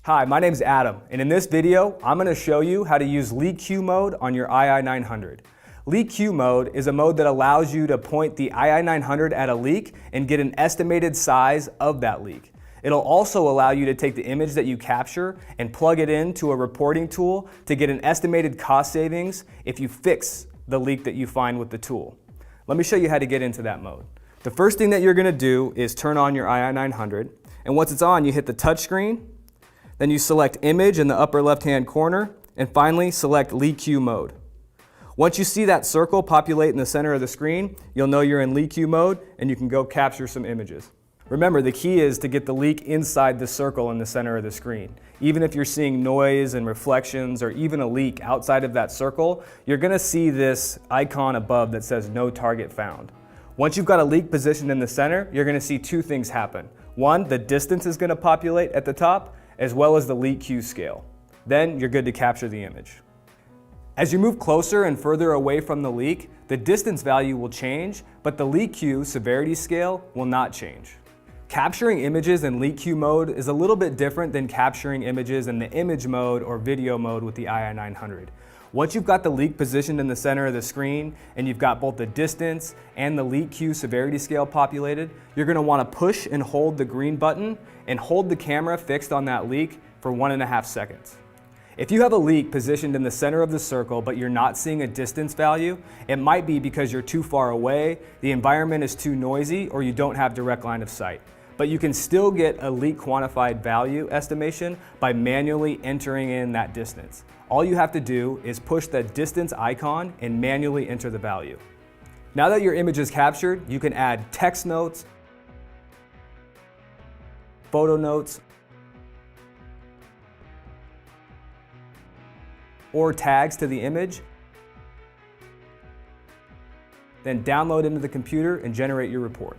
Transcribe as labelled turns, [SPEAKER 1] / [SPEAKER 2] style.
[SPEAKER 1] Hi, my name's Adam, and in this video, I'm going to show you how to use LeakQ mode on your ii900. LeakQ mode is a mode that allows you to point the ii900 at a leak and get an estimated size of that leak. It'll also allow you to take the image that you capture and plug it into a reporting tool to get an estimated cost savings if you fix the leak that you find with the tool. Let me show you how to get into that mode. The first thing that you're going to do is turn on your ii900, and once it's on, you hit the touch screen. Then you select Image in the upper left-hand corner, and finally select LeakQ mode. Once you see that circle populate in the center of the screen, you'll know you're in LeakQ mode and you can go capture some images. Remember, the key is to get the leak inside the circle in the center of the screen. Even if you're seeing noise and reflections or even a leak outside of that circle, you're going to see this icon above that says No Target Found. Once you've got a leak positioned in the center, you're going to see two things happen. One, the distance is going to populate at the top, as well as the LeakQ scale. Then you're good to capture the image. As you move closer and further away from the leak, the distance value will change, but the LeakQ severity scale will not change. Capturing images in LeakQ mode is a little bit different than capturing images in the image mode or video mode with the ii900. Once you've got the leak positioned in the center of the screen and you've got both the distance and the LeakQ severity scale populated, you're going to want to push and hold the green button and hold the camera fixed on that leak for 1.5 seconds. If you have a leak positioned in the center of the circle but you're not seeing a distance value, it might be because you're too far away, the environment is too noisy, or you don't have direct line of sight. But you can still get a leak quantified value estimation by manually entering in that distance. All you have to do is push the distance icon and manually enter the value. Now that your image is captured, you can add text notes, photo notes, or tags to the image, then download into the computer and generate your report.